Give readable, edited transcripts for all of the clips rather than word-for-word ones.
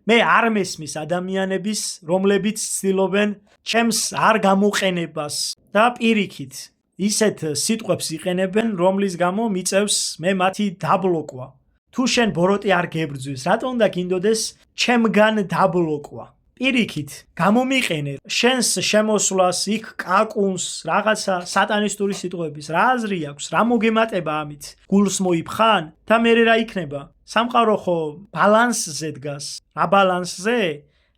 მე არ მესმის ადამიანების, რომლებიც ცდილობენ ჩემს არ გამოყენებას და პირიქით ისეთ სიტყვებს იყენებენ, რომლის გამო მიწევს მე მათი დაბლოკვა. თუ შენ ბოროტი არ გებრძვის, რატომ უნდა გინდოდეს ჩემგან დაბლოკვა? პირიქით, გამომიყენე შენს შემოსვლას, იქ კაკუნს, რაღაცა სატანისტური სიტყვების, რა აზრი აქვს, რა მოგემატება ამით? გულს მოიფხან და მე რა იქნება? სამყარო ხო ბალანსზე დგას. რა ბალანსზე?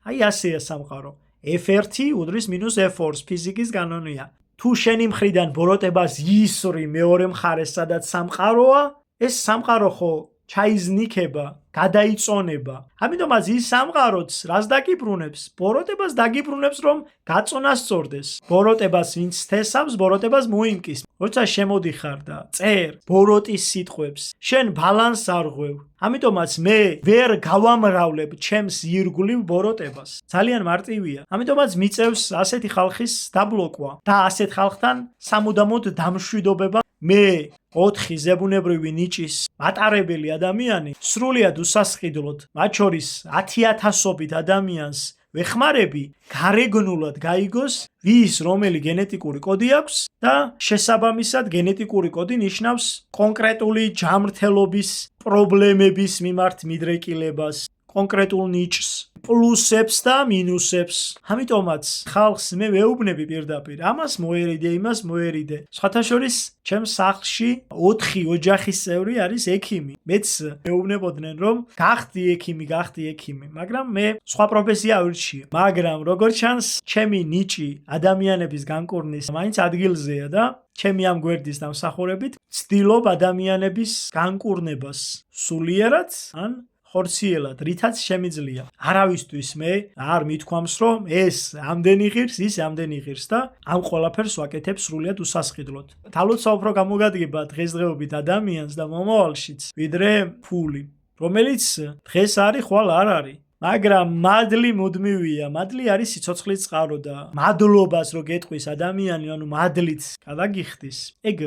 აი ასეა სამყარო. F1 უდრის -F2 ფიზიკის კანონია. თუ შენი მხრიდან ბოროტებას ისრი მეორე მხარეს, სადაც სამყაროა, ეს სამყარო ხო ჩაიზნიქება, გადაიწონება. ამიტომაც ის სამყაროც რას დაგიბრუნებს? ბოროტებას დაგიბრუნებს, რომ გაწონა სწორდეს. ბოროტებას ვინც თესავს, ბოროტებას მოიმკის. როცა შემოდიხარ და წერ ბოროტის სიტყვებს, შენ ბალანსს არ ღვევ. ამიტომაც მე ვერ გავამრავლებ ჩემს ირგვლივ ბოროტებას. ძალიან მარტივია. ამიტომაც მიწევს ასეთი ხალხის დაბლოკვა და ასეთ ხალხთან სამუდამოდ დამშვიდობება. მე 4 ზებუნებრივი ნიჭის მატარებელი ადამიანი სრულიად უსასყიდლოდ, მათ შორის 10,000-ობით ადამიანს ვეხმარები გარეგნულად გაიგოს ვის რომელი გენეტიკური კოდი აქვს და შესაბამისად გენეტიკური კოდი ნიშნავს კონკრეტული ჯანმრთელობის პრობლემების მიმართ მიდრეკილებას, კონკრეტულ ნიჭს, პლუსებს და მინუსებს. ამიტომაც ხალხს მე ვეუბნები პირდაპირ, ამას მოერიდე, იმას მოერიდე. სხვათა შორის ჩემს სახლში 4 ოჯახის წევრი არის ექიმი. მეც მეუბნებოდნენ, რომ გახდი ექიმი, მაგრამ მე სხვა პროფესია ვირჩიე. მაგრამ როგორც ჩანს, ჩემი ნიჭი ადამიანების განკურნის მაინც ადგილზეა და ჩემი ამ გვერდის დამსახურებით ვცდილობ ადამიანების განკურნებას სულიერად ან ხორციელად, რითაც შემიძლია. არავისთვის მე არ მithქვამს, რომ ეს ამდენი ღირს, ის ამდენი ღირს და ამ ყველაფერს ვაკეთებ სრულიად უსასყიდლოდ. თალოცა უფრო გამოგადგება დღესდღეობით ადამიანს და მომავალშიც, ვიდრე ფული, რომელიც დღეს არის, ხვალ არ არის. მაგრამ მადლი მუდმივია, მადლი არის სიცოცხლის წყარო და მადლობას რო გეტყვის ადამიანი, ანუ მადლით გადაგიხდის, ეგ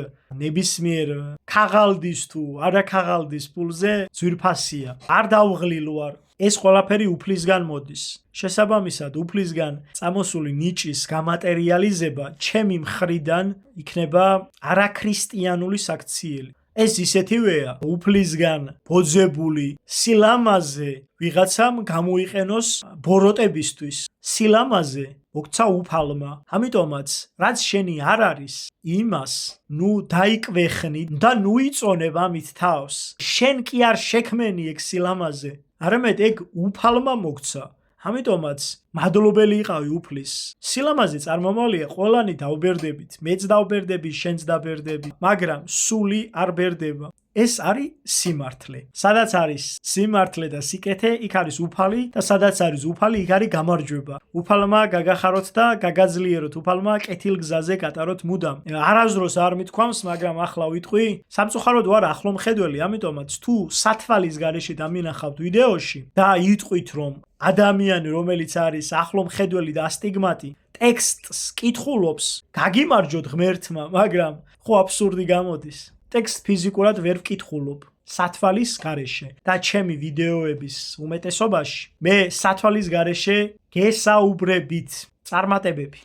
ნებისმიერ ქაღალდის თუ არა ქაღალდის ფულზე ძვირფასია. არ დავღლილ ვარ. ეს ყველაფერი უფლისგან მოდის. შესაბამისად, უფლისგან წამოსული ნიჭის გამატერიალიზება ჩემი მხრიდან იქნება არაქრისტიანული საქციელი. ეს ისეთივეა, უფლისგან ბოძებული სილამაზე ვიღაცამ გამოიყენოს ბოროტებისთვის. სილამაზე მოგცა უფალმა. ამიტომაც, რაც შენი არ არის, იმას ნუ დაიკვეხნი და ნუ იწონებ ამით თავს. შენ კი არ შექმენი ეგ სილამაზე, არამედ ეგ უფალმა მოგცა. ამიტომაც მადლობელი იყავი უფლის. სილამაზე წარმომავლია ყველანი დავბერდებით, მეც დავბერდები, შენც დაბერდები, მაგრამ სული არ ბერდება. ეს არის სიმართლე. სადაც არის სიმართლე და სიკეთე, იქ არის უფალი და სადაც არის უფალი, იქ არის გამარჯვება. უფალმა გაგახაროთ და გაგაძლიეროთ, უფალმა კეთილგზაზე გატაროთ მუდამ. არასდროს არ მithქვამს, მაგრამ ახლა ვიტყვი, სამწუხაროდ ვარ ახლომხედველი, ამიტომაც თუ სათვალის გარეშე დამინახავთ ვიდეოში და იტყვით, რომ ადამიანი, რომელიც არის ახლომხედველი და ასტიგმატი, ტექსტს კითხულობს, გაგიმარჯვოთ ღმერთმა, მაგრამ ხო აბსურდი გამოდის. ტექსტ ფიზიკურად ვერ ვკითხულობ სათვალის გარეშე და ჩემი ვიდეოების უმეტესობაში მე სათვალის გარეშე გესაუბრებით წარმატებები